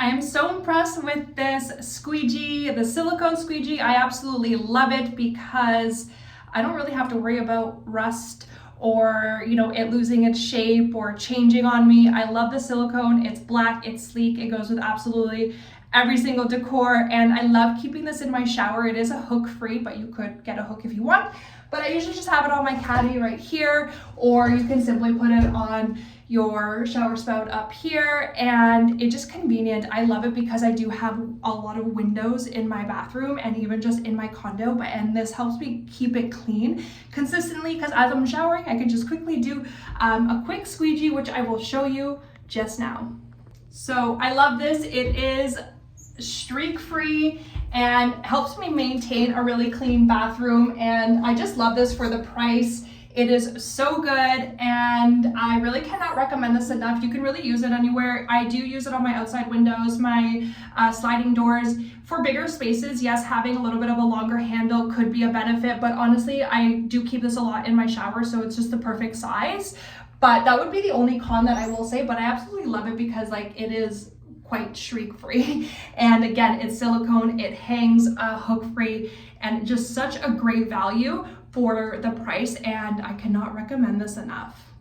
I am so impressed with this squeegee, the silicone squeegee. I absolutely love it because I don't really have to worry about rust or it losing its shape or changing on me. I love the silicone. It's black, it's sleek, it goes with absolutely every single decor, and I love keeping this in my shower. It is a hook free, but you could get a hook if you want. But I usually just have it on my caddy right here, or you can simply put it on your shower spout up here, and it's just convenient. I love it because I do have a lot of windows in my bathroom and even just in my condo, and this helps me keep it clean consistently because as I'm showering, I can just quickly do a quick squeegee, which I will show you just now. So I love this. It is streak free and helps me maintain a really clean bathroom, and I just love this for the price. It is so good, and I really cannot recommend this enough. You can really use it anywhere. I do use it on my outside windows, my sliding doors. For bigger spaces, yes, having a little bit of a longer handle could be a benefit, but honestly, I do keep this a lot in my shower, so it's just the perfect size. But that would be the only con that I will say, but I absolutely love it because it is quite shriek free, and again, it's silicone, it hangs hook free, and just such a great value for the price, and I cannot recommend this enough.